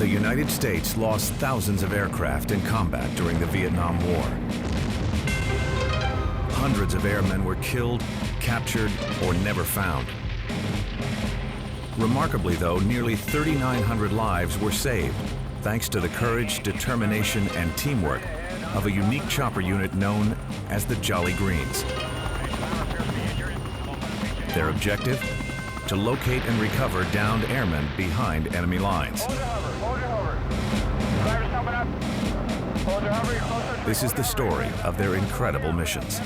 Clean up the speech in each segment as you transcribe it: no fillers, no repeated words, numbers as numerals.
The United States lost thousands of aircraft in combat during the Vietnam War. Hundreds of airmen were killed, captured, or never found. Remarkably, though, nearly 3,900 lives were saved, thanks to the courage, determination, and teamwork of a unique chopper unit known as the Jolly Greens. Their objective? To locate and recover downed airmen behind enemy lines. This is the story of their incredible missions.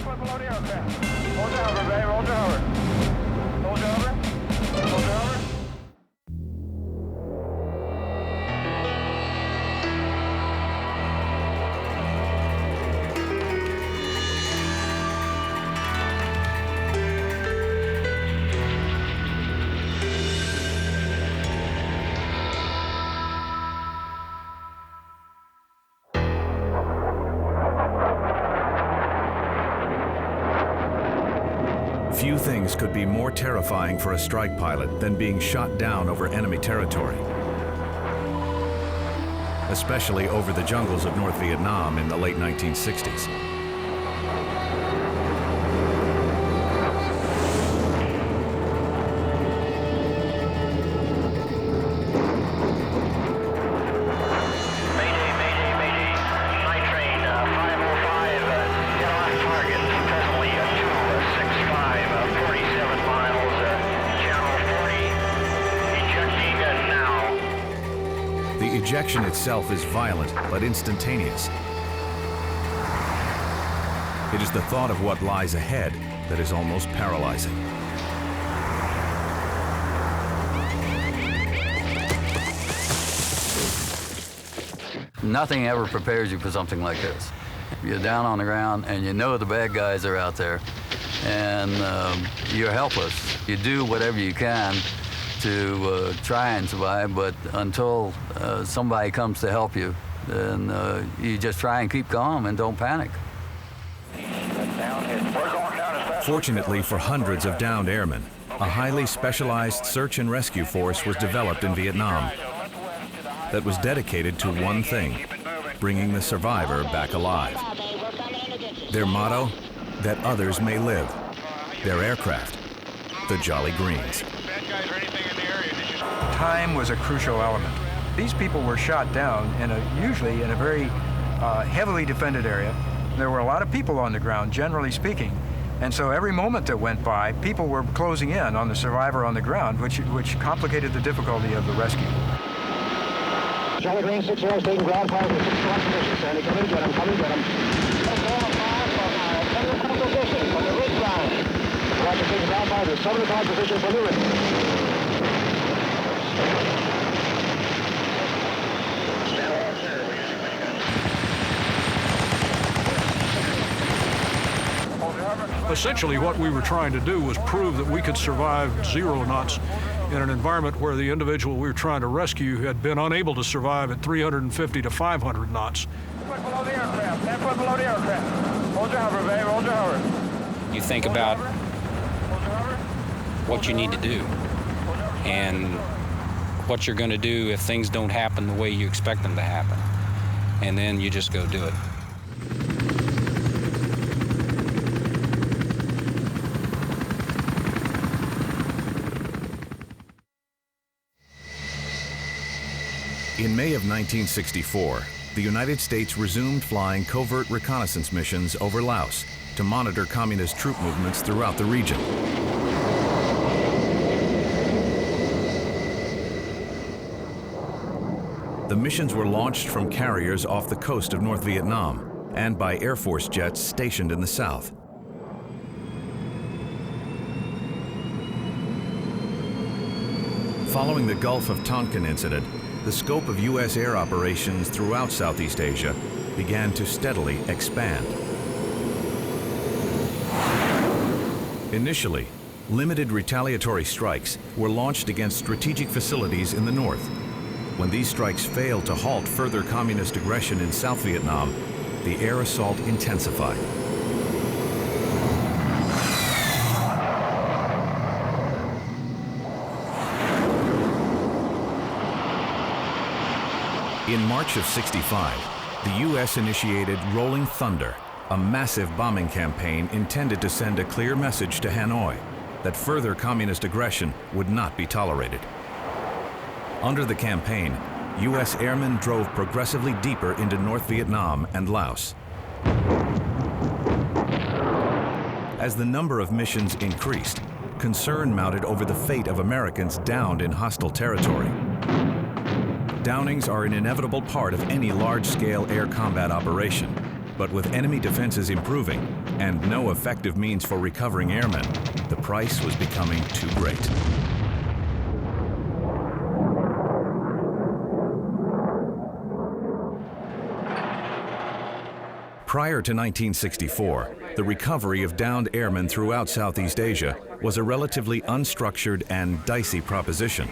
Few things could be more terrifying for a strike pilot than being shot down over enemy territory, especially over the jungles of North Vietnam in the late 1960s. Ejection itself is violent but instantaneous. It is the thought of what lies ahead that is almost paralyzing. Nothing ever prepares you for something like this. You're down on the ground and you know the bad guys are out there and you're helpless. You do whatever you can to try and survive, but until somebody comes to help you, then you just try and keep calm and don't panic. Fortunately for hundreds of downed airmen, a highly specialized search and rescue force was developed in Vietnam that was dedicated to one thing: bringing the survivor back alive. Their motto: that others may live. Their aircraft: the Jolly Greens. Time was a crucial element. These people were shot down usually in a very heavily defended area. There were a lot of people on the ground, generally speaking. And so every moment that went by, people were closing in on the survivor on the ground, which complicated the difficulty of the rescue. Jolly Green 6-0 taking ground power to 6-1 position. Sandy, come in, get him, come in, get him. Position from the ridge line. Roger, taking ground power to 7-5 position from the ridge. Essentially, what we were trying to do was prove that we could survive 0 knots in an environment where the individual we were trying to rescue had been unable to survive at 350 to 500 knots. 10 foot below the aircraft, 10 foot below the aircraft. Hold your hover, babe, hold your hover. You think about what you need to do and what you're going to do if things don't happen the way you expect them to happen. And then you just go do it. In May of 1964, the United States resumed flying covert reconnaissance missions over Laos to monitor communist troop movements throughout the region. The missions were launched from carriers off the coast of North Vietnam and by Air Force jets stationed in the south. Following the Gulf of Tonkin incident, the scope of U.S. air operations throughout Southeast Asia began to steadily expand. Initially, limited retaliatory strikes were launched against strategic facilities in the north. When these strikes failed to halt further communist aggression in South Vietnam, the air assault intensified. In March of '65, the U.S. initiated Rolling Thunder, a massive bombing campaign intended to send a clear message to Hanoi that further communist aggression would not be tolerated. Under the campaign, U.S. airmen drove progressively deeper into North Vietnam and Laos. As the number of missions increased, concern mounted over the fate of Americans downed in hostile territory. Downings are an inevitable part of any large-scale air combat operation, but with enemy defenses improving and no effective means for recovering airmen, the price was becoming too great. Prior to 1964, the recovery of downed airmen throughout Southeast Asia was a relatively unstructured and dicey proposition.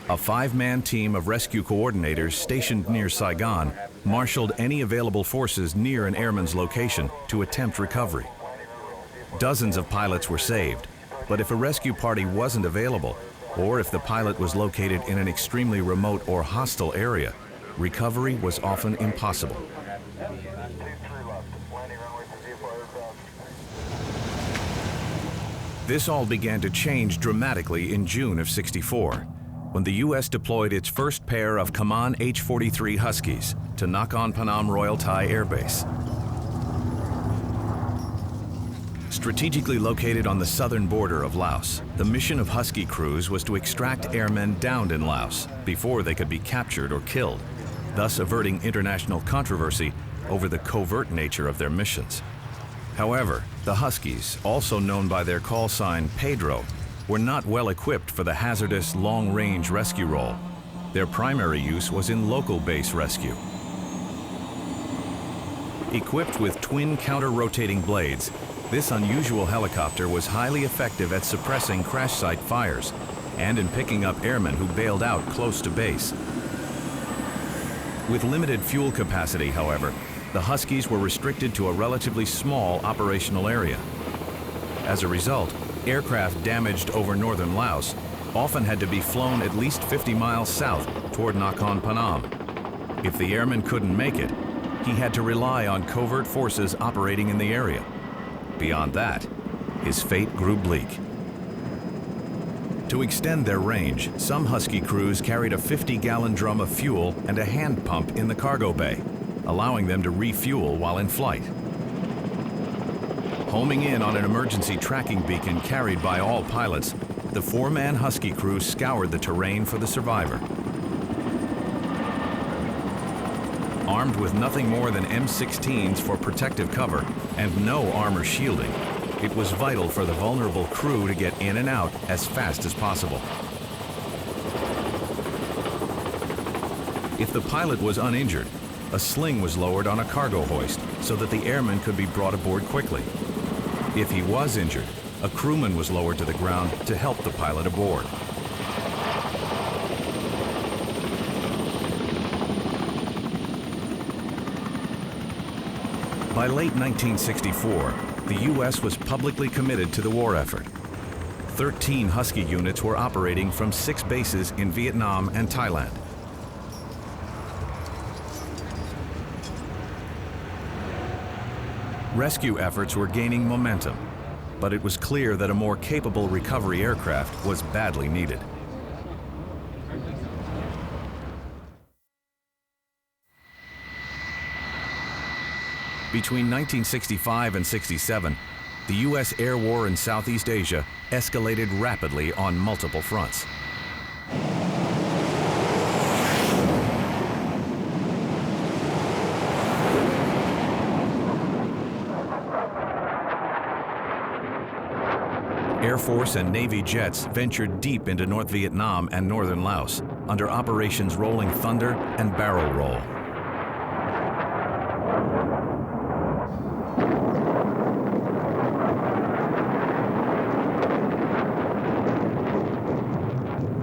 A 5-man team of rescue coordinators stationed near Saigon marshaled any available forces near an airman's location to attempt recovery. Dozens of pilots were saved, but if a rescue party wasn't available, or if the pilot was located in an extremely remote or hostile area, recovery was often impossible. This all began to change dramatically in June of '64, when the U.S. deployed its first pair of Kaman H-43 Huskies to Nakhon Phanom Royal Thai Air Base. Strategically located on the southern border of Laos, the mission of Husky crews was to extract airmen downed in Laos before they could be captured or killed, thus averting international controversy over the covert nature of their missions. However, the Huskies, also known by their call sign Pedro, were not well equipped for the hazardous long-range rescue role. Their primary use was in local base rescue. Equipped with twin counter-rotating blades, this unusual helicopter was highly effective at suppressing crash site fires and in picking up airmen who bailed out close to base. With limited fuel capacity, however, the Huskies were restricted to a relatively small operational area. As a result, aircraft damaged over northern Laos often had to be flown at least 50 miles south toward Nakhon Phanom. If the airman couldn't make it, he had to rely on covert forces operating in the area. Beyond that, his fate grew bleak. To extend their range, some Husky crews carried a 50-gallon drum of fuel and a hand pump in the cargo bay, allowing them to refuel while in flight. Homing in on an emergency tracking beacon carried by all pilots, the 4-man Husky crew scoured the terrain for the survivor. Armed with nothing more than M16s for protective cover and no armor shielding, it was vital for the vulnerable crew to get in and out as fast as possible. If the pilot was uninjured, a sling was lowered on a cargo hoist so that the airman could be brought aboard quickly. If he was injured, a crewman was lowered to the ground to help the pilot aboard. By late 1964, the U.S. was publicly committed to the war effort. 13 Husky units were operating from 6 bases in Vietnam and Thailand. Rescue efforts were gaining momentum, but it was clear that a more capable recovery aircraft was badly needed. Between 1965 and '67, the U.S. air war in Southeast Asia escalated rapidly on multiple fronts. Air Force and Navy jets ventured deep into North Vietnam and northern Laos under Operations Rolling Thunder and Barrel Roll.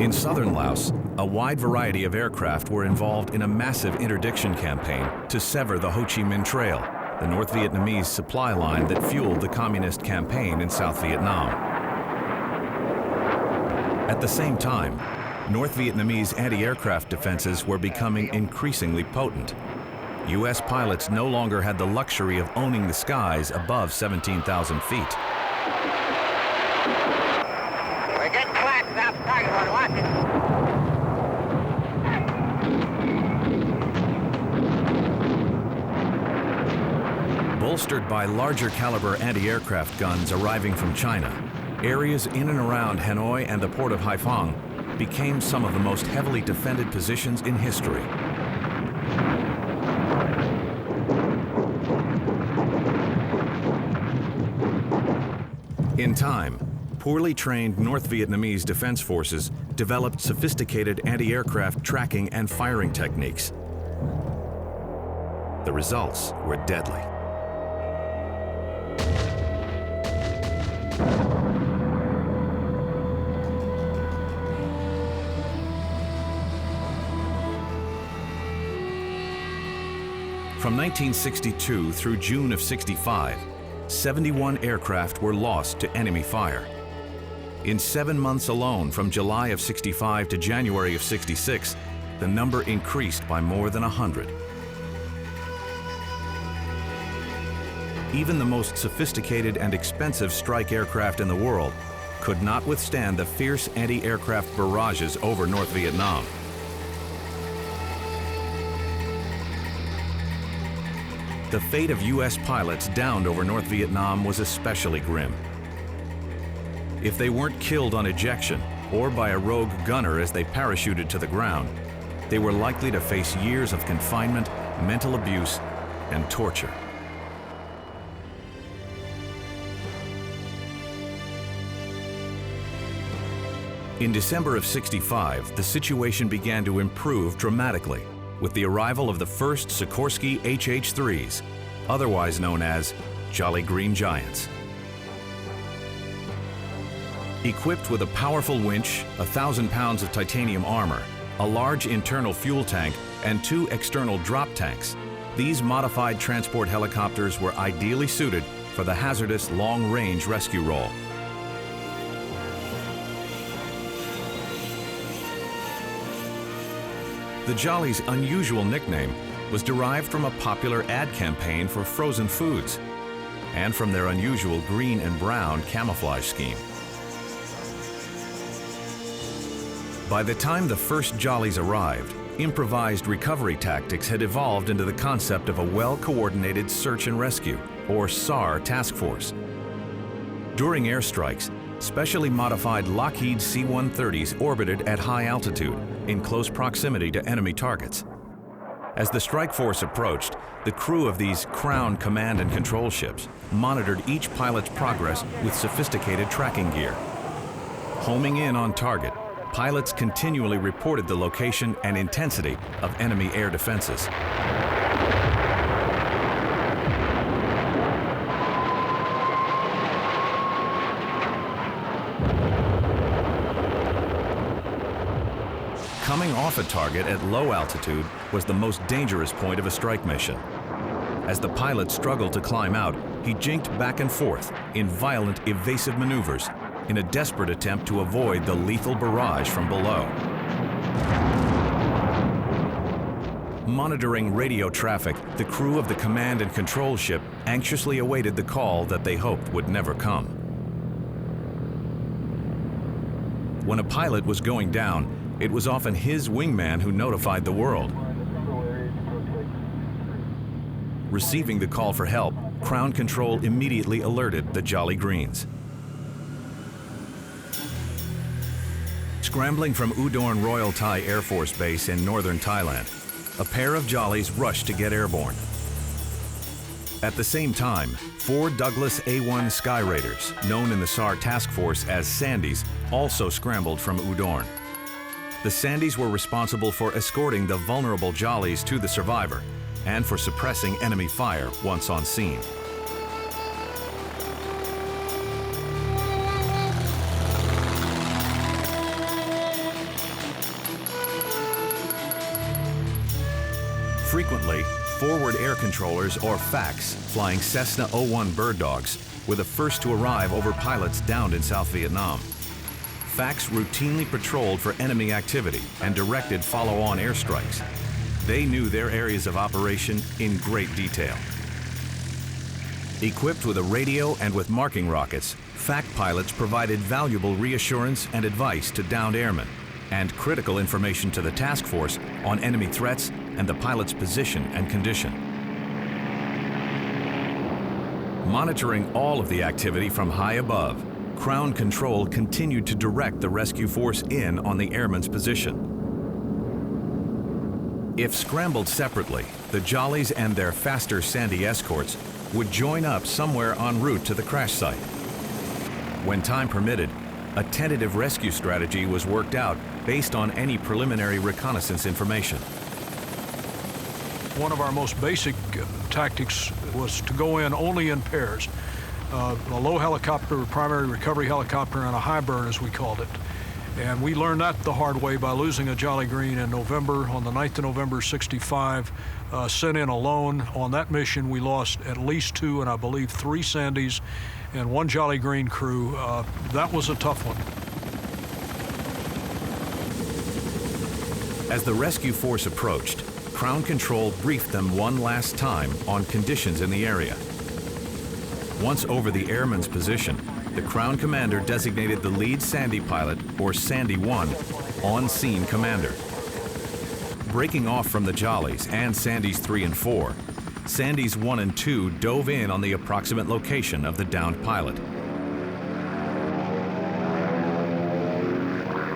In southern Laos, a wide variety of aircraft were involved in a massive interdiction campaign to sever the Ho Chi Minh Trail, the North Vietnamese supply line that fueled the communist campaign in South Vietnam. At the same time, North Vietnamese anti-aircraft defenses were becoming increasingly potent. U.S. pilots no longer had the luxury of owning the skies above 17,000 feet. We're getting flashes out the target one. Watch it. Bolstered by larger caliber anti-aircraft guns arriving from China, areas in and around Hanoi and the port of Haiphong became some of the most heavily defended positions in history. In time, poorly trained North Vietnamese defense forces developed sophisticated anti-aircraft tracking and firing techniques. The results were deadly. From 1962 through June of '65, 71 aircraft were lost to enemy fire. In 7 months alone, from July of '65 to January of '66, the number increased by more than 100. Even the most sophisticated and expensive strike aircraft in the world could not withstand the fierce anti-aircraft barrages over North Vietnam. The fate of U.S. pilots downed over North Vietnam was especially grim. If they weren't killed on ejection or by a rogue gunner as they parachuted to the ground, they were likely to face years of confinement, mental abuse, and torture. In December of '65, the situation began to improve dramatically with the arrival of the first Sikorsky HH-3s, otherwise known as Jolly Green Giants. Equipped with a powerful winch, 1,000 pounds of titanium armor, a large internal fuel tank, and 2 external drop tanks, these modified transport helicopters were ideally suited for the hazardous long-range rescue role. The Jolly's unusual nickname was derived from a popular ad campaign for frozen foods and from their unusual green and brown camouflage scheme. By the time the first Jollies arrived, improvised recovery tactics had evolved into the concept of a well-coordinated search and rescue, or SAR, task force. During airstrikes, specially modified Lockheed C-130s orbited at high altitude, in close proximity to enemy targets. As the strike force approached, the crew of these Crown command and control ships monitored each pilot's progress with sophisticated tracking gear. Homing in on target, pilots continually reported the location and intensity of enemy air defenses. Coming off a target at low altitude was the most dangerous point of a strike mission. As the pilot struggled to climb out, he jinked back and forth in violent, evasive maneuvers in a desperate attempt to avoid the lethal barrage from below. Monitoring radio traffic, the crew of the command and control ship anxiously awaited the call that they hoped would never come. When a pilot was going down, it was often his wingman who notified the world. Receiving the call for help, Crown Control immediately alerted the Jolly Greens. Scrambling from Udorn Royal Thai Air Force Base in northern Thailand, a pair of Jollies rushed to get airborne. At the same time, 4 Douglas A-1 Sky Raiders, known in the SAR task force as Sandys, also scrambled from Udorn. The Sandys were responsible for escorting the vulnerable Jollies to the survivor and for suppressing enemy fire once on scene. Frequently, forward air controllers, or FACs, flying Cessna 01 bird dogs, were the first to arrive over pilots downed in South Vietnam. FACS routinely patrolled for enemy activity and directed follow-on airstrikes. They knew their areas of operation in great detail. Equipped with a radio and with marking rockets, FAC pilots provided valuable reassurance and advice to downed airmen and critical information to the task force on enemy threats and the pilot's position and condition. Monitoring all of the activity from high above, Crown Control continued to direct the rescue force in on the airman's position. If scrambled separately, the Jollies and their faster Sandy escorts would join up somewhere en route to the crash site. When time permitted, a tentative rescue strategy was worked out based on any preliminary reconnaissance information. One of our most basic tactics was to go in only in pairs. A low helicopter, a primary recovery helicopter, and a high burn, as we called it. And we learned that the hard way by losing a Jolly Green in November, on the 9th of November, '65, sent in alone. On that mission, we lost at least 2 and I believe 3 Sandys and 1 Jolly Green crew. That was a tough one. As the rescue force approached, Crown Control briefed them one last time on conditions in the area. Once over the airman's position, the Crown Commander designated the lead Sandy pilot, or Sandy 1, on-scene commander. Breaking off from the Jollies and Sandys 3 and 4, Sandys 1 and 2 dove in on the approximate location of the downed pilot.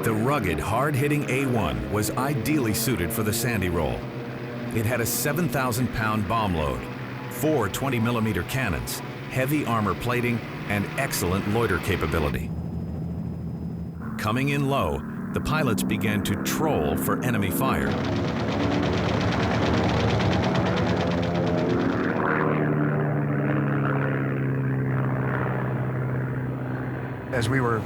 The rugged, hard-hitting A-1 was ideally suited for the Sandy role. It had a 7,000-pound bomb load, 4 20mm cannons, heavy armor plating, and excellent loiter capability. Coming in low, the pilots began to troll for enemy fire. As we were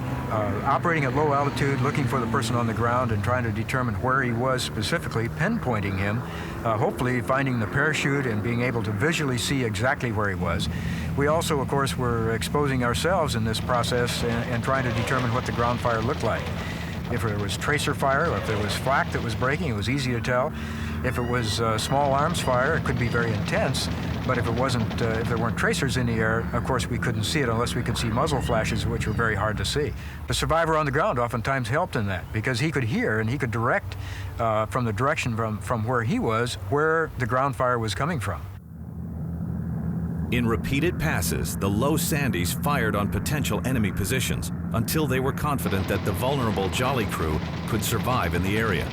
operating at low altitude, looking for the person on the ground and trying to determine where he was specifically, pinpointing him, hopefully finding the parachute and being able to visually see exactly where he was. We also, of course, were exposing ourselves in this process and trying to determine what the ground fire looked like. If there was tracer fire, or if there was flak that was breaking, it was easy to tell. If it was small arms fire, it could be very intense. But if it wasn't, if there weren't tracers in the air, of course we couldn't see it unless we could see muzzle flashes, which were very hard to see. The survivor on the ground oftentimes helped in that because he could hear and he could direct from the direction from where he was, where the ground fire was coming from. In repeated passes, the low Sandys fired on potential enemy positions until they were confident that the vulnerable Jolly crew could survive in the area.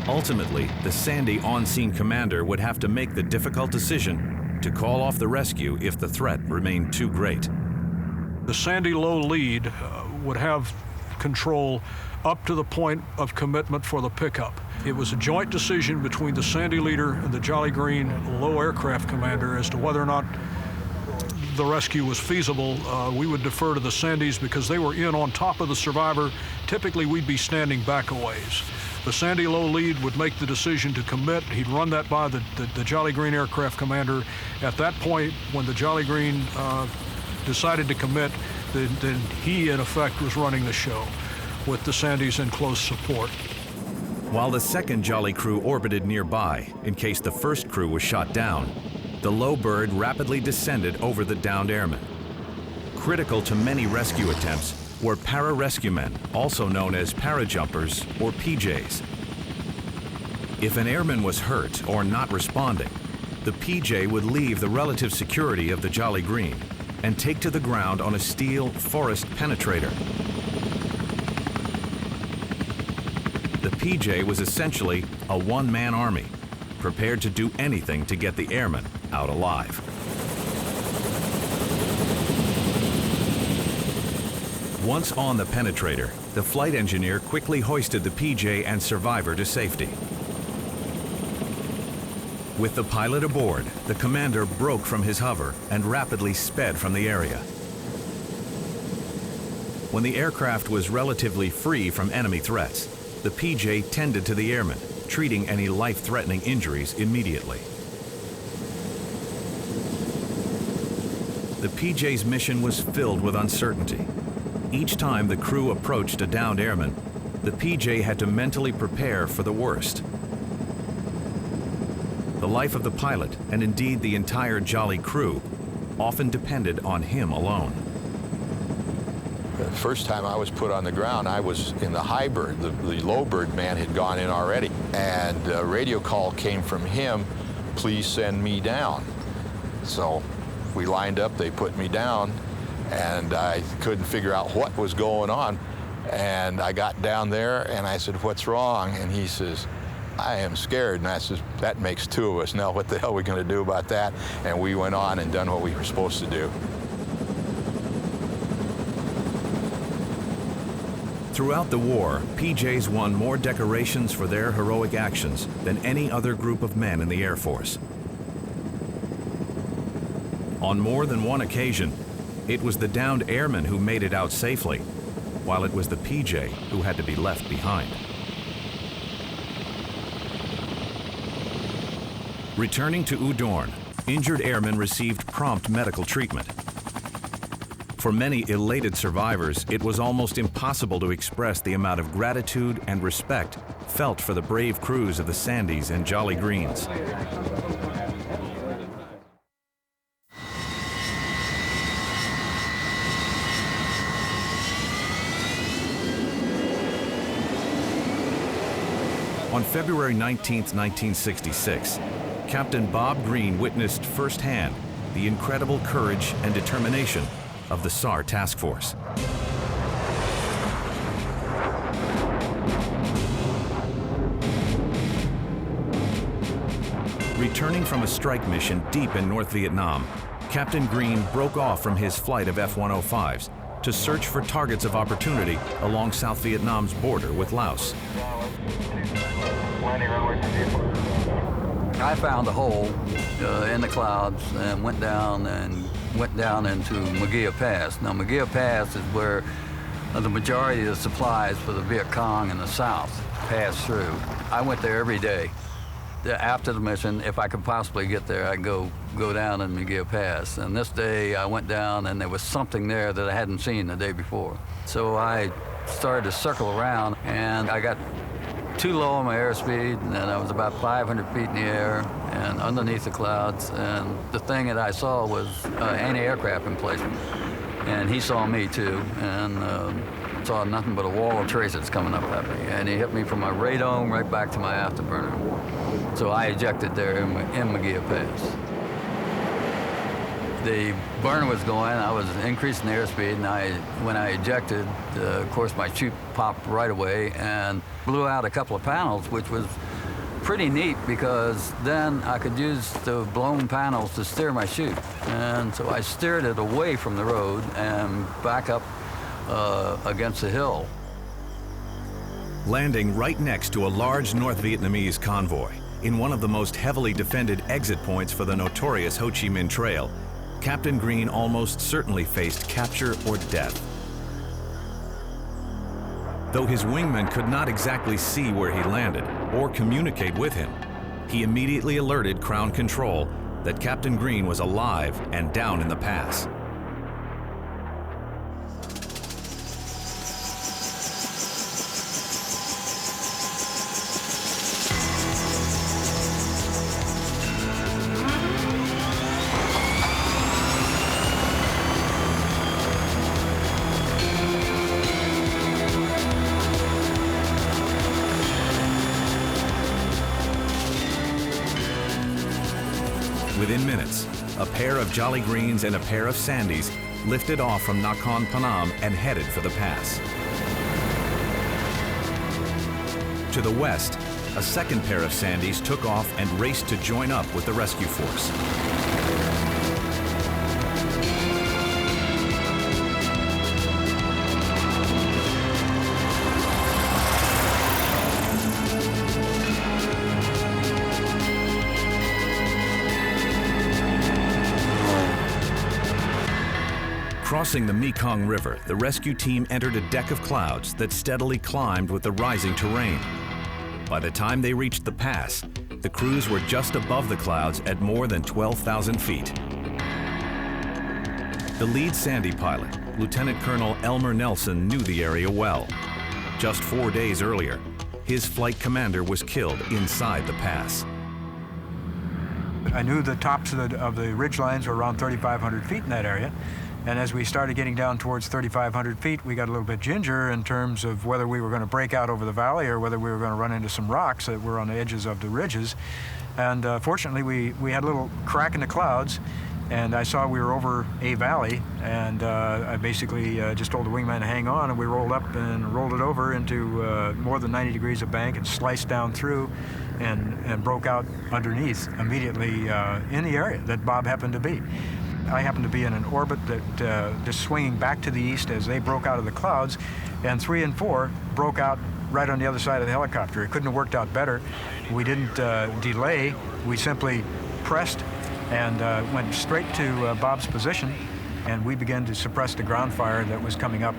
Ultimately, the Sandy on-scene commander would have to make the difficult decision to call off the rescue if the threat remained too great. The Sandy low lead would have control up to the point of commitment for the pickup. It was a joint decision between the Sandy leader and the Jolly Green low aircraft commander as to whether or not the rescue was feasible. We would defer to the Sandys because they were in on top of the survivor. Typically, we'd be standing back a ways. The Sandy low lead would make the decision to commit. He'd run that by the Jolly Green aircraft commander. At that point, when the Jolly Green decided to commit, then he, in effect, was running the show with the Sandys in close support. While the second Jolly crew orbited nearby, in case the first crew was shot down, the low bird rapidly descended over the downed airmen. Critical to many rescue attempts were para-rescue men, also known as parajumpers or PJs. If an airman was hurt or not responding, the PJ would leave the relative security of the Jolly Green and take to the ground on a steel forest penetrator. The PJ was essentially a one-man army, prepared to do anything to get the airmen out alive. Once on the penetrator, the flight engineer quickly hoisted the PJ and survivor to safety. With the pilot aboard, the commander broke from his hover and rapidly sped from the area. When the aircraft was relatively free from enemy threats, the PJ tended to the airmen, treating any life-threatening injuries immediately. The PJ's mission was filled with uncertainty. Each time the crew approached a downed airman, the PJ had to mentally prepare for the worst. The life of the pilot, and indeed the entire Jolly crew, often depended on him alone. The first time I was put on the ground, I was in the high bird. The low bird man had gone in already, and a radio call came from him, "Please send me down." So we lined up, they put me down, and I couldn't figure out what was going on. And I got down there and I said, "What's wrong?" And he says, "I am scared." And I said, "That makes two of us. Now what the hell are we going to do about that?" And we went on and done what we were supposed to do. Throughout the war, PJs won more decorations for their heroic actions than any other group of men in the Air Force. On more than one occasion, it was the downed airmen who made it out safely, while it was the PJ who had to be left behind. Returning to Udorn, injured airmen received prompt medical treatment. For many elated survivors, it was almost impossible to express the amount of gratitude and respect felt for the brave crews of the Sandys and Jolly Greens. On February 19, 1966, Captain Bob Green witnessed firsthand the incredible courage and determination of the SAR task force. Returning from a strike mission deep in North Vietnam, Captain Green broke off from his flight of F-105s to search for targets of opportunity along South Vietnam's border with Laos. I found a hole in the clouds and went down into Magia Pass. Now, Magia Pass is where the majority of the supplies for the Viet Cong in the south pass through. I went there every day. After the mission, if I could possibly get there, I'd go down in Magia Pass. And this day, I went down, and there was something there that I hadn't seen the day before. So I started to circle around, and I got too low on my airspeed, and I was about 500 feet in the air and underneath the clouds. And the thing that I saw was anti-aircraft emplacement. And he saw me too, and saw nothing but a wall of tracers coming up at me. And he hit me from my radome right back to my afterburner. So I ejected there in Magia Pass. The burner was going, I was increasing the airspeed, and when I ejected, of course, my chute popped right away and blew out a couple of panels, which was pretty neat because then I could use the blown panels to steer my chute. And so I steered it away from the road and back up against the hill. Landing right next to a large North Vietnamese convoy in one of the most heavily defended exit points for the notorious Ho Chi Minh Trail, Captain Green almost certainly faced capture or death. Though his wingmen could not exactly see where he landed or communicate with him, he immediately alerted Crown Control that Captain Green was alive and down in the pass. Within minutes, a pair of Jolly Greens and a pair of Sandys lifted off from Nakhon Phanom and headed for the pass. To the west, a second pair of Sandys took off and raced to join up with the rescue force. Crossing the Mekong River, the rescue team entered a deck of clouds that steadily climbed with the rising terrain. By the time they reached the pass, the crews were just above the clouds at more than 12,000 feet. The lead Sandy pilot, Lieutenant Colonel Elmer Nelson knew the area well. Just 4 days earlier, his flight commander was killed inside the pass. I knew the tops of the ridge lines were around 3,500 feet in that area. And as we started getting down towards 3,500 feet, we got a little bit ginger in terms of whether we were going to break out over the valley or whether we were going to run into some rocks that were on the edges of the ridges. And fortunately, we had a little crack in the clouds, and I saw we were over a valley, and I basically just told the wingman to hang on, and we rolled up and rolled it over into more than 90 degrees of bank and sliced down through and broke out underneath immediately in the area that Bob happened to be. I happened to be in an orbit that just swinging back to the east as they broke out of the clouds, and 3 and 4 broke out right on the other side of the helicopter. It couldn't have worked out better. We didn't delay. We simply pressed and went straight to Bob's position, and we began to suppress the ground fire that was coming up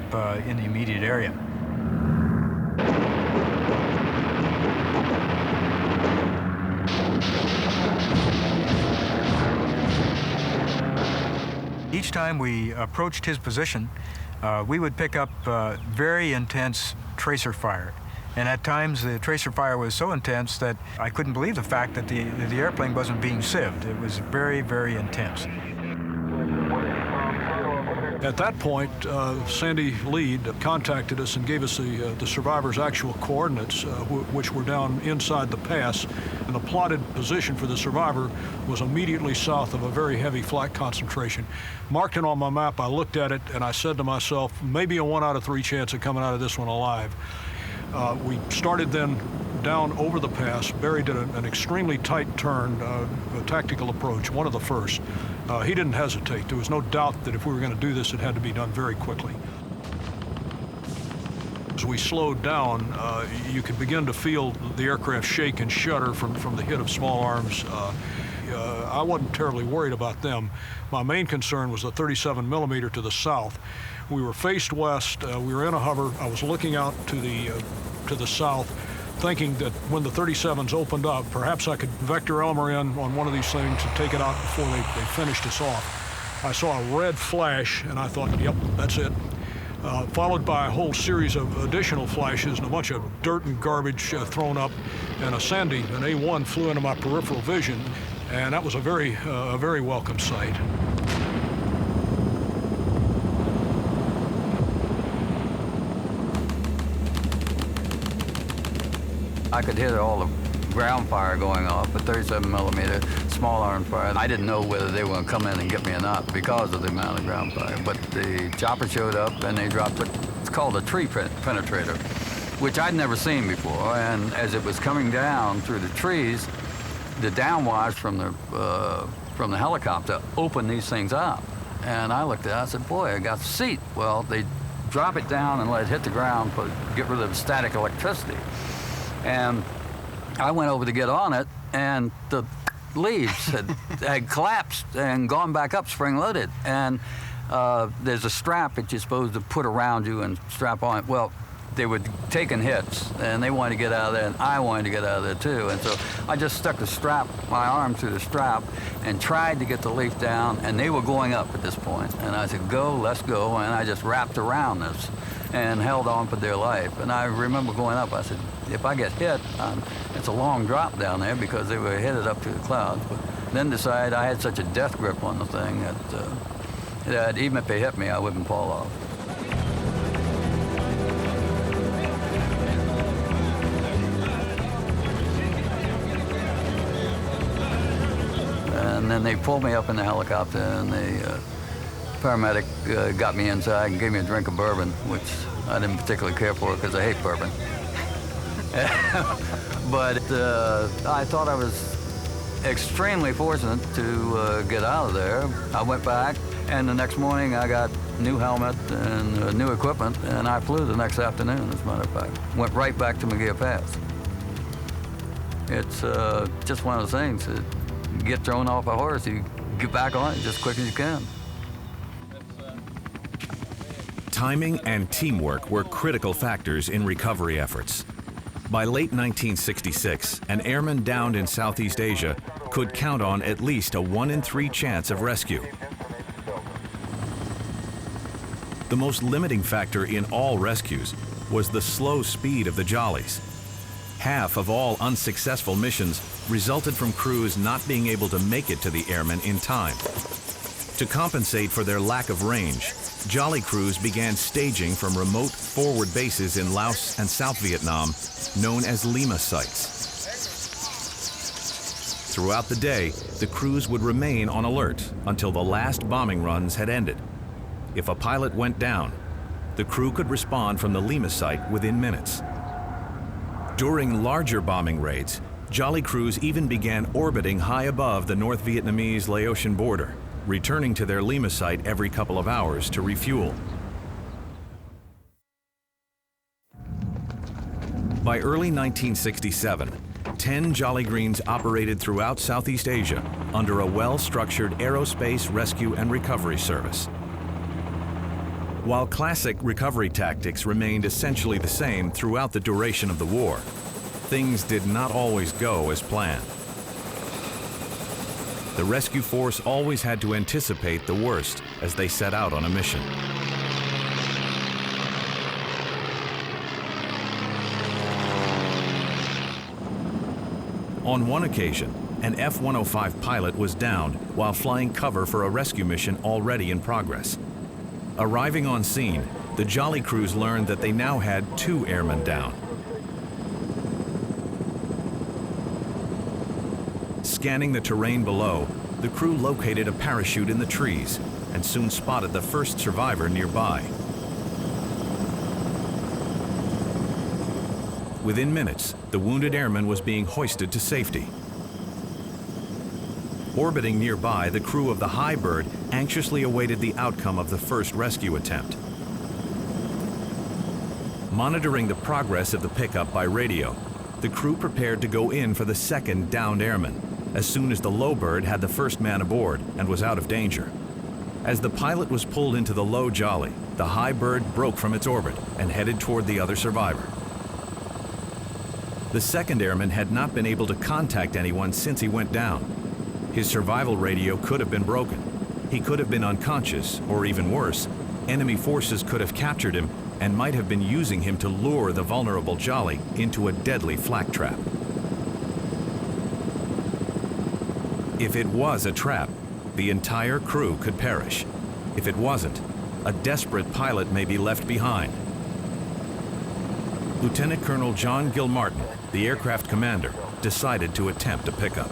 in the immediate area. Each time we approached his position, we would pick up very intense tracer fire. And at times the tracer fire was so intense that I couldn't believe the fact that the airplane wasn't being sieved. It was very, very intense. At that point, Sandy Lead contacted us and gave us the survivor's actual coordinates, which were down inside the pass. And the plotted position for the survivor was immediately south of a very heavy flak concentration. Marked it on my map, I looked at it, and I said to myself, maybe a 1 out of 3 chance of coming out of this one alive. We started then down over the pass. Barry did an extremely tight turn, a tactical approach, one of the first. He didn't hesitate. There was no doubt that if we were going to do this, it had to be done very quickly. As we slowed down, you could begin to feel the aircraft shake and shudder from the hit of small arms. I wasn't terribly worried about them. My main concern was the 37 millimeter to the south. We were faced west. We were in a hover. I was looking out to the south, thinking that when the 37s opened up, perhaps I could vector Elmer in on one of these things and take it out before they finished us off. I saw a red flash, and I thought, yep, that's it. Followed by a whole series of additional flashes and a bunch of dirt and garbage thrown up, and a Sandy, an A1, flew into my peripheral vision, and that was a very welcome sight. I could hear all the ground fire going off, but 37 millimeter small arm fire. I didn't know whether they were going to come in and get me or not because of the amount of ground fire. But the chopper showed up and they dropped what it's called a tree penetrator, which I'd never seen before. And as it was coming down through the trees, the downwash from the helicopter opened these things up. And I looked at it, I said, boy, I got the seat. Well, they drop it down and let it hit the ground, get rid of the static electricity. And I went over to get on it, and the leaves had collapsed and gone back up spring-loaded. And there's a strap that you're supposed to put around you and strap on. Well, they were taking hits, and they wanted to get out of there, and I wanted to get out of there too. And so I just stuck my arm through the strap, and tried to get the leaf down, and they were going up at this point. And I said, go, let's go, and I just wrapped around this and held on for dear life. And I remember going up, I said, if I get hit, it's a long drop down there because they were headed up through the clouds. But then decided I had such a death grip on the thing that even if they hit me, I wouldn't fall off. And then they pulled me up in the helicopter, and the paramedic got me inside and gave me a drink of bourbon, which I didn't particularly care for because I hate bourbon. But I thought I was extremely fortunate to get out of there. I went back, and the next morning I got new helmet and new equipment, and I flew the next afternoon, as a matter of fact. Went right back to McGeer Pass. It's just one of those things. You get thrown off a horse, you get back on it just as quick as you can. Timing and teamwork were critical factors in recovery efforts. By late 1966, an airman downed in Southeast Asia could count on at least a 1 in 3 chance of rescue. The most limiting factor in all rescues was the slow speed of the Jollies. Half of all unsuccessful missions resulted from crews not being able to make it to the airmen in time. To compensate for their lack of range, Jolly crews began staging from remote forward bases in Laos and South Vietnam, known as Lima sites. Throughout the day, the crews would remain on alert until the last bombing runs had ended. If a pilot went down, the crew could respond from the Lima site within minutes. During larger bombing raids, Jolly crews even began orbiting high above the North Vietnamese-Laotian border, returning to their Lima site every couple of hours to refuel. By early 1967, 10 Jolly Greens operated throughout Southeast Asia under a well-structured aerospace rescue and recovery service. While classic recovery tactics remained essentially the same throughout the duration of the war, things did not always go as planned. The rescue force always had to anticipate the worst as they set out on a mission. On one occasion, an F-105 pilot was downed while flying cover for a rescue mission already in progress. Arriving on scene, the Jolly crews learned that they now had 2 airmen down. Scanning the terrain below, the crew located a parachute in the trees and soon spotted the first survivor nearby. Within minutes, the wounded airman was being hoisted to safety. Orbiting nearby, the crew of the High Bird anxiously awaited the outcome of the first rescue attempt. Monitoring the progress of the pickup by radio, the crew prepared to go in for the second downed airman as soon as the Low Bird had the first man aboard and was out of danger. As the pilot was pulled into the low Jolly, the High Bird broke from its orbit and headed toward the other survivor. The second airman had not been able to contact anyone since he went down. His survival radio could have been broken. He could have been unconscious, or even worse, enemy forces could have captured him and might have been using him to lure the vulnerable Jolly into a deadly flak trap. If it was a trap, the entire crew could perish. If it wasn't, a desperate pilot may be left behind. Lieutenant Colonel John Gilmartin, the aircraft commander, decided to attempt a pickup.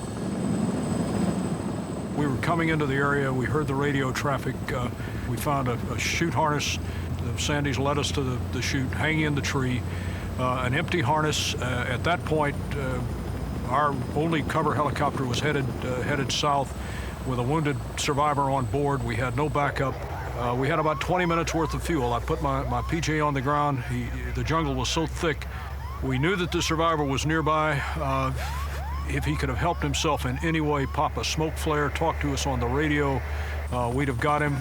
We were coming into the area, we heard the radio traffic, we found a chute harness. The Sandys led us to the chute, hanging in the tree, an empty harness. At that point, our only cover helicopter was headed south with a wounded survivor on board. We had no backup. We had about 20 minutes worth of fuel. I put my PJ on the ground. The jungle was so thick. We knew that the survivor was nearby. If he could have helped himself in any way, pop a smoke flare, talk to us on the radio, we'd have got him.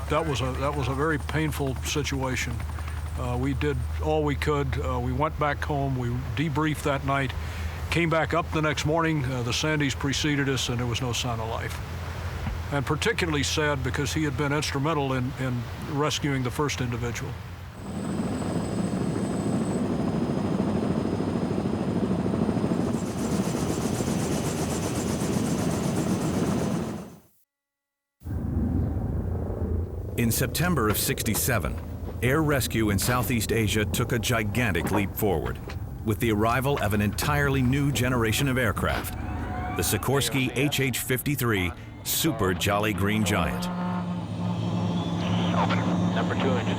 That was a very painful situation. We did all we could. We went back home. We debriefed that night. Came back up the next morning. The Sandys preceded us, and there was no sign of life. And particularly sad because he had been instrumental in rescuing the first individual. In September of '67, air rescue in Southeast Asia took a gigantic leap forward with the arrival of an entirely new generation of aircraft, the Sikorsky HH-53 Super Jolly Green Giant. Open. Number 2 engine.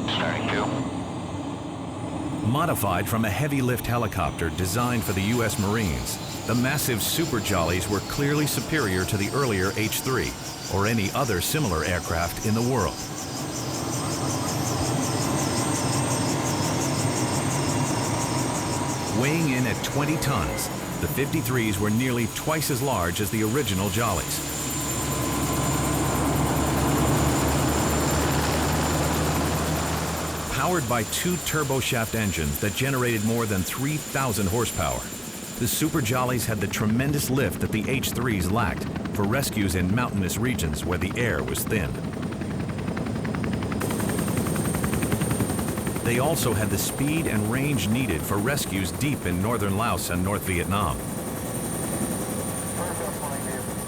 Starting 2. Modified from a heavy lift helicopter designed for the U.S. Marines, the massive Super Jollies were clearly superior to the earlier H-3 or any other similar aircraft in the world. Weighing in at 20 tons, the 53s were nearly twice as large as the original Jollies. Powered by 2 turboshaft engines that generated more than 3,000 horsepower, the Super Jollies had the tremendous lift that the H-3s lacked for rescues in mountainous regions where the air was thin. they also had the speed and range needed for rescues deep in northern Laos and North Vietnam.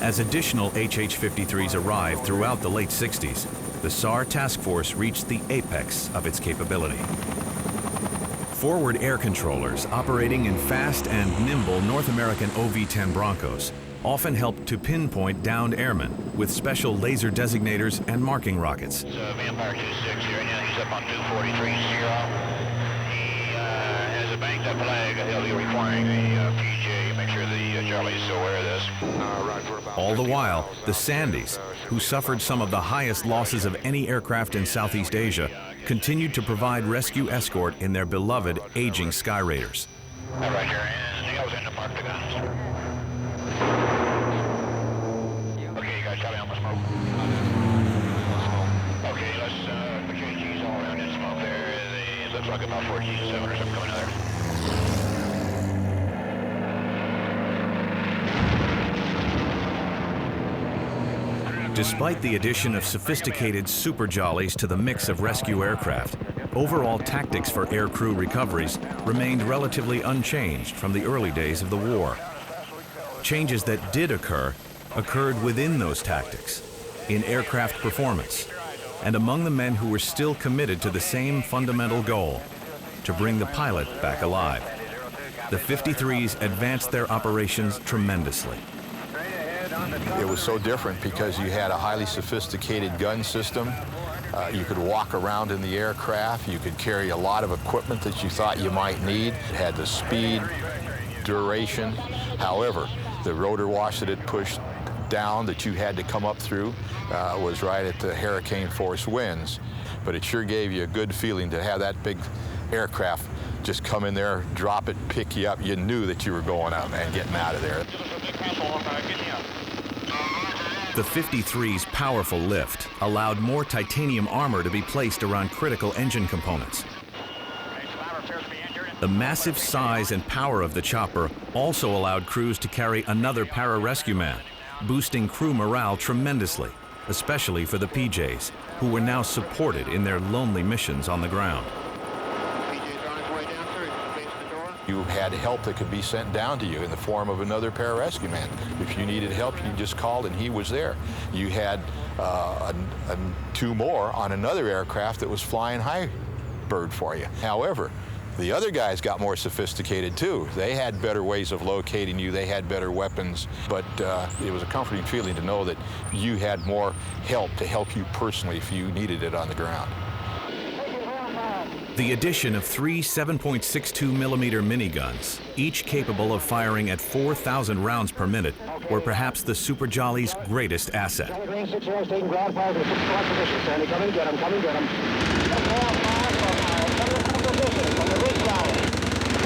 As additional HH-53s arrived throughout the late 60s, the SAR task force reached the apex of its capability. Forward air controllers operating in fast and nimble North American OV-10 Broncos often helped to pinpoint downed airmen with special laser designators and marking rockets. Vampire 26 here, and he's up on 243.0. He has a banked up flag. He'll be requiring a PJ. Make sure the Charlie's aware of this. All the while, the Sandys, who suffered some of the highest losses of any aircraft in Southeast Asia, continued to provide rescue escort in their beloved aging Sky Raiders. Right here, and he goes in to park the guns. Okay, you guys got me on the smoke. Okay, let's put your G's all around in smoke there. It looks like about 14-7 or something coming out there. Despite the addition of sophisticated super jollies to the mix of rescue aircraft, overall tactics for aircrew recoveries remained relatively unchanged from the early days of the war. Changes that did occurred within those tactics, in aircraft performance, and among the men who were still committed to the same fundamental goal, to bring the pilot back alive. The 53s advanced their operations tremendously. It was so different because you had a highly sophisticated gun system. You could walk around in the aircraft. You could carry a lot of equipment that you thought you might need. It had the speed, duration. However, the rotor wash that it pushed down that you had to come up through was right at the hurricane force winds. But it sure gave you a good feeling to have that big aircraft just come in there, drop it, pick you up. You knew that you were going out and getting out of there. The 53's powerful lift allowed more titanium armor to be placed around critical engine components. The massive size and power of the chopper also allowed crews to carry another pararescue man, boosting crew morale tremendously, especially for the PJs, who were now supported in their lonely missions on the ground. You had help that could be sent down to you in the form of another pararescue man. If you needed help, you just called and he was there. You had two more on another aircraft that was flying high bird for you. However, the other guys got more sophisticated too. They had better ways of locating you, they had better weapons, but it was a comforting feeling to know that you had more help to help you personally if you needed it on the ground. The addition of 3 7.62 millimeter miniguns, each capable of firing at 4,000 rounds per minute, were perhaps the Super Jolly's greatest asset. Green 6 Air taking ground fire to the 6 o'clock position. Sandy, come and get him, come and get him. From the ridge valley.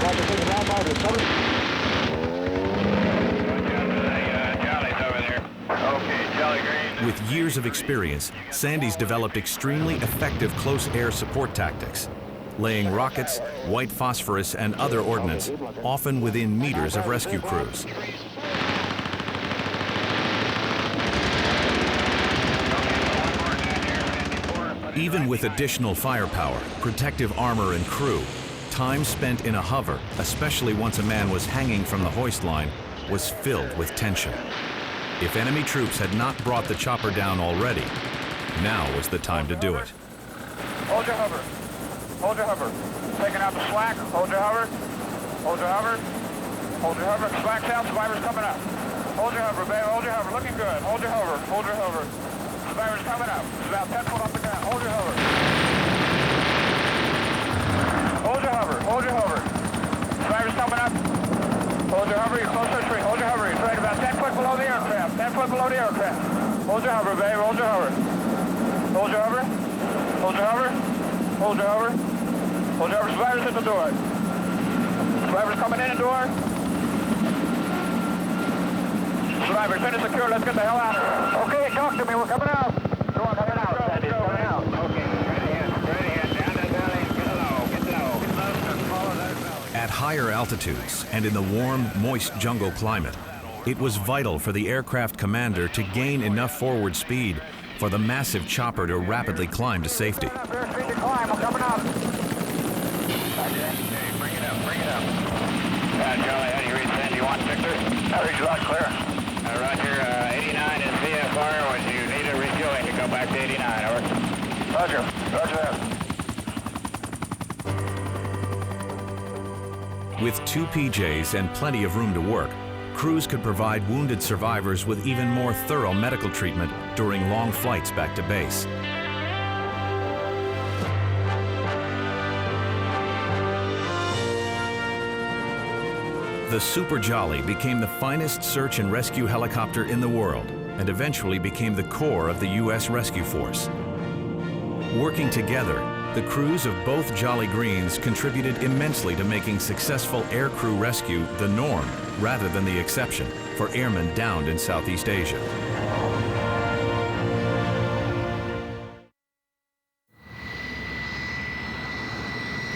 Roger, taking ground fire to the 7. Charlie's over there. Okay, Charlie Green. With years of experience, Sandy's developed extremely effective close air support tactics, laying rockets, white phosphorus, and other ordnance, often within meters of rescue crews. Even with additional firepower, protective armor, and crew, time spent in a hover, especially once a man was hanging from the hoist line, was filled with tension. If enemy troops had not brought the chopper down already, now was the time to do it. Hold your hover. Hold your hover. Taking out the slack. Hold your hover. Hold your hover. Hold your hover. Slack's out. Survivor's coming up. Hold your hover, baby. Hold your hover. Looking good. Hold your hover. Hold your hover. Survivor's coming up. It's about 10 foot up and down. Hold your hover. Hold your hover. Hold your hover. Survivor's coming up. Hold your hover. You're close to the tree. Hold your hover. You're right about 10 foot below the aircraft. 10 foot below the aircraft. Hold your hover, baby. Hold your hover. Hold your hover. Hold your hover. Hold your hover. Hold your hover. Survivor's at the door. Survivor's coming in the door. Survivor, finish secure. Let's get the hell out of here. Okay, talk to me. We're coming out. Go on, coming out. Sandy, coming out. Okay, ready hand. Down that valley. Get low. Get low. Get low and follow that valley. At higher altitudes and in the warm, moist jungle climate, it was vital for the aircraft commander to gain enough forward speed for the massive chopper to rapidly climb to safety. Charlie, how do you read San Juan, Victor? I read you loud and clear. Roger, 89 is VFR. Would you need a refueling to go back to 89, over? Roger. Roger that. With 2 PJs and plenty of room to work, crews could provide wounded survivors with even more thorough medical treatment during long flights back to base. The Super Jolly became the finest search and rescue helicopter in the world and eventually became the core of the U.S. Rescue Force. Working together, the crews of both Jolly Greens contributed immensely to making successful aircrew rescue the norm rather than the exception for airmen downed in Southeast Asia.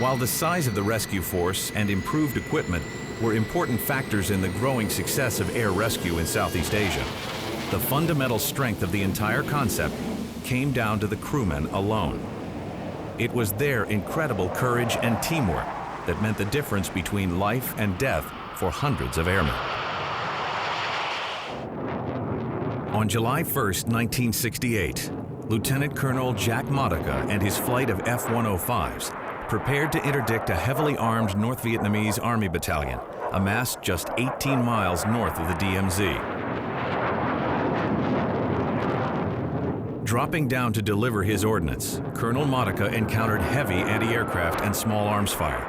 While the size of the rescue force and improved equipment were important factors in the growing success of air rescue in Southeast Asia, the fundamental strength of the entire concept came down to the crewmen alone. It was their incredible courage and teamwork that meant the difference between life and death for hundreds of airmen. On July 1st, 1968, Lieutenant Colonel Jack Modica and his flight of F-105s prepared to interdict a heavily armed North Vietnamese Army battalion amassed just 18 miles north of the DMZ. Dropping down to deliver his ordnance, Colonel Modica encountered heavy anti-aircraft and small arms fire.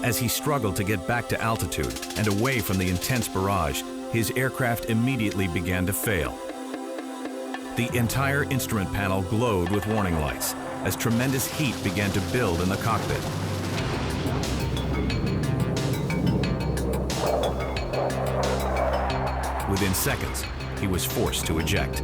As he struggled to get back to altitude and away from the intense barrage, his aircraft immediately began to fail. The entire instrument panel glowed with warning lights as tremendous heat began to build in the cockpit. Within seconds, he was forced to eject.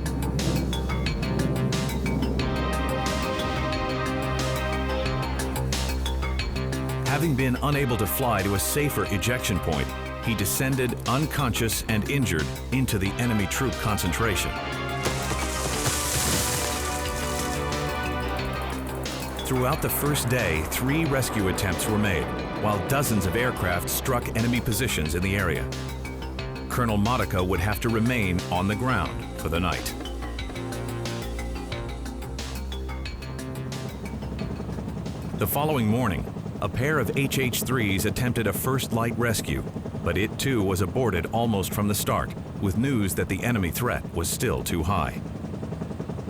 Having been unable to fly to a safer ejection point, he descended unconscious and injured into the enemy troop concentration. Throughout the first day, 3 rescue attempts were made, while dozens of aircraft struck enemy positions in the area. Colonel Modica would have to remain on the ground for the night. The following morning, a pair of HH-3s attempted a first light rescue, but it too was aborted almost from the start, with news that the enemy threat was still too high.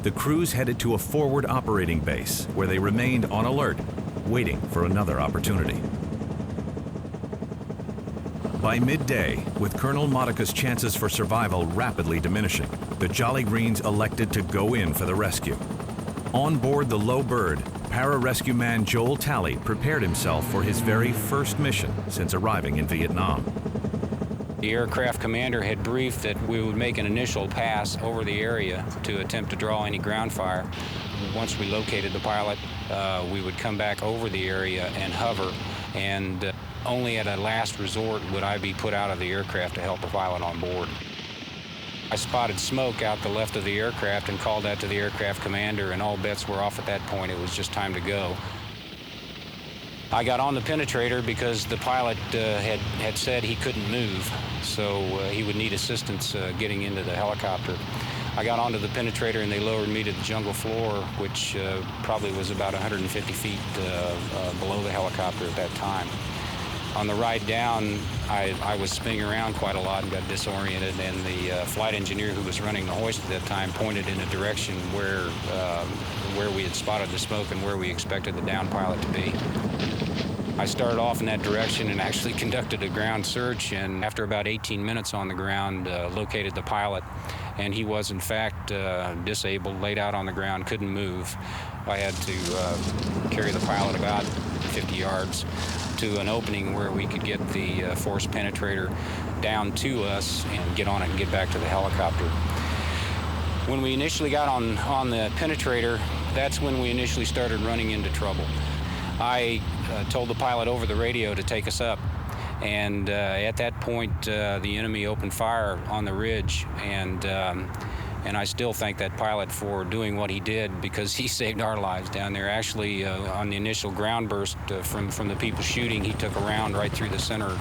The crews headed to a forward operating base where they remained on alert, waiting for another opportunity. By midday, with Colonel Modica's chances for survival rapidly diminishing, the Jolly Greens elected to go in for the rescue. On board the Low Bird, para-rescue man Joel Talley prepared himself for his very first mission since arriving in Vietnam. The aircraft commander had briefed that we would make an initial pass over the area to attempt to draw any ground fire. Once we located the pilot, we would come back over the area and hover, and only at a last resort would I be put out of the aircraft to help the pilot on board. I spotted smoke out the left of the aircraft and called that to the aircraft commander, and all bets were off at that point. It was just time to go. I got on the penetrator because the pilot had said he couldn't move, so he would need assistance getting into the helicopter. I got onto the penetrator and they lowered me to the jungle floor, which probably was about 150 feet below the helicopter at that time. On the ride down, I was spinning around quite a lot and got disoriented, and the flight engineer who was running the hoist at that time pointed in a direction where we had spotted the smoke and where we expected the down pilot to be. I started off in that direction and actually conducted a ground search, and after about 18 minutes on the ground, located the pilot, and he was in fact disabled, laid out on the ground, couldn't move. I had to carry the pilot about 50 yards to an opening where we could get the force penetrator down to us and get on it and get back to the helicopter. When we initially got on the penetrator, that's when we initially started running into trouble. I told the pilot over the radio to take us up, And at that point, the enemy opened fire on the ridge, and I still thank that pilot for doing what he did, because he saved our lives down there. Actually, on the initial ground burst from the people shooting, he took a round right through the center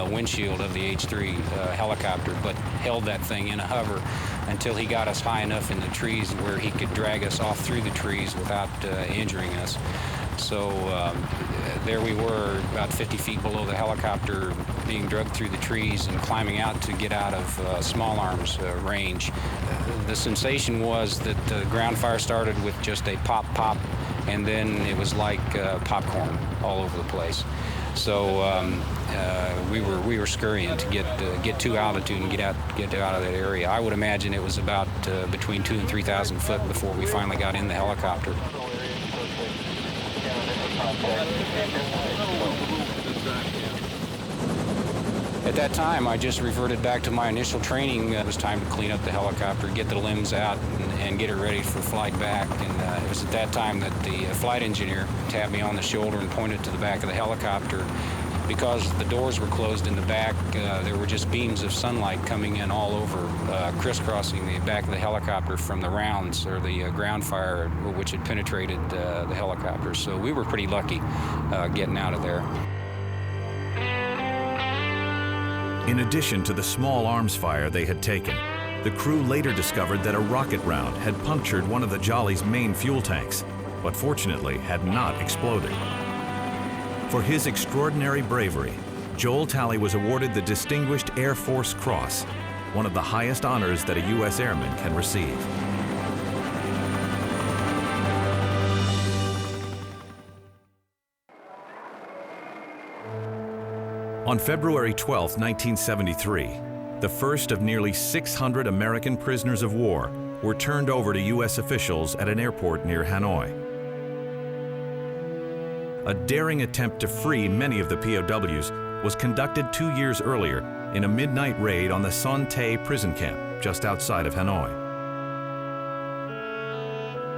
windshield of the H-3 helicopter, but held that thing in a hover until he got us high enough in the trees where he could drag us off through the trees without injuring us. So there we were, about 50 feet below the helicopter, being dragged through the trees and climbing out to get out of small arms range. The sensation was that the ground fire started with just a pop, pop, and then it was like popcorn all over the place. So we were scurrying to get to altitude and get out of that area. I would imagine it was about between 2,000 and 3,000 foot before we finally got in the helicopter. At that time, I just reverted back to my initial training. It was time to clean up the helicopter, get the limbs out, and get it ready for flight back. And it was at that time that the flight engineer tapped me on the shoulder and pointed to the back of the helicopter. Because the doors were closed in the back, there were just beams of sunlight coming in all over, crisscrossing the back of the helicopter from the rounds or the ground fire which had penetrated the helicopter. So we were pretty lucky getting out of there. In addition to the small arms fire they had taken, the crew later discovered that a rocket round had punctured one of the Jolly's main fuel tanks, but fortunately had not exploded. For his extraordinary bravery, Joel Talley was awarded the Distinguished Air Force Cross, one of the highest honors that a U.S. airman can receive. On February 12, 1973, the first of nearly 600 American prisoners of war were turned over to U.S. officials at an airport near Hanoi. A daring attempt to free many of the POWs was conducted 2 years earlier in a midnight raid on the Son Tay prison camp just outside of Hanoi.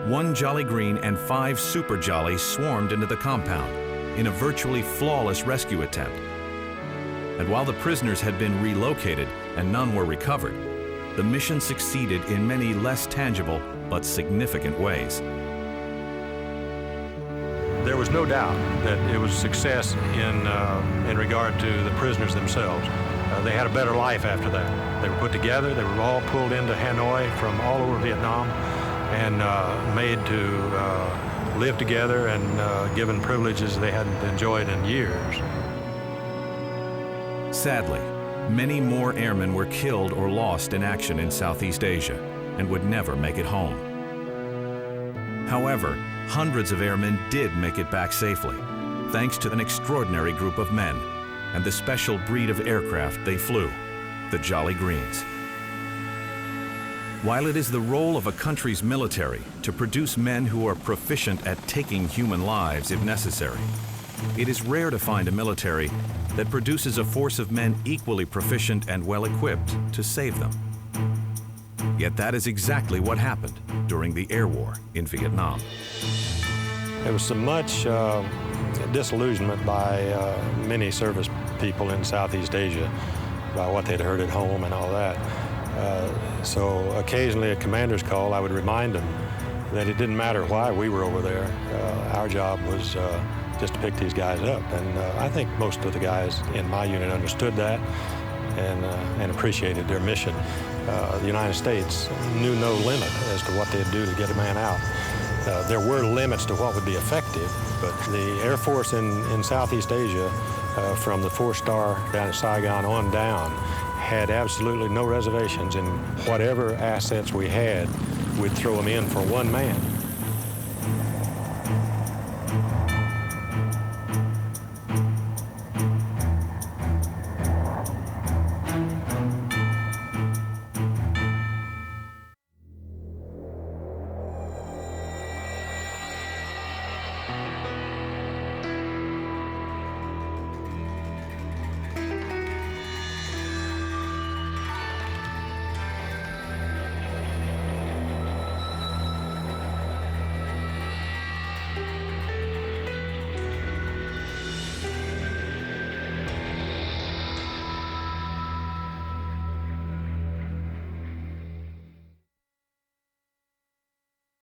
1 Jolly Green and 5 Super Jollies swarmed into the compound in a virtually flawless rescue attempt. And while the prisoners had been relocated and none were recovered, the mission succeeded in many less tangible but significant ways. There was no doubt that it was a success in regard to the prisoners themselves. They had a better life after that. They were put together, they were all pulled into Hanoi from all over Vietnam and made to live together and given privileges they hadn't enjoyed in years. Sadly, many more airmen were killed or lost in action in Southeast Asia and would never make it home. However, hundreds of airmen did make it back safely, thanks to an extraordinary group of men and the special breed of aircraft they flew, the Jolly Greens. While it is the role of a country's military to produce men who are proficient at taking human lives if necessary, it is rare to find a military that produces a force of men equally proficient and well-equipped to save them. Yet that is exactly what happened during the air war in Vietnam. There was so much disillusionment by many service people in Southeast Asia about what they'd heard at home and all that. So occasionally at commander's call, I would remind them that it didn't matter why we were over there. Our job was just to pick these guys up. And I think most of the guys in my unit understood that and appreciated their mission. The United States knew no limit as to what they'd do to get a man out. There were limits to what would be effective, but the Air Force in Southeast Asia, from the 4-star down to Saigon on down, had absolutely no reservations in whatever assets we had, we'd throw them in for one man.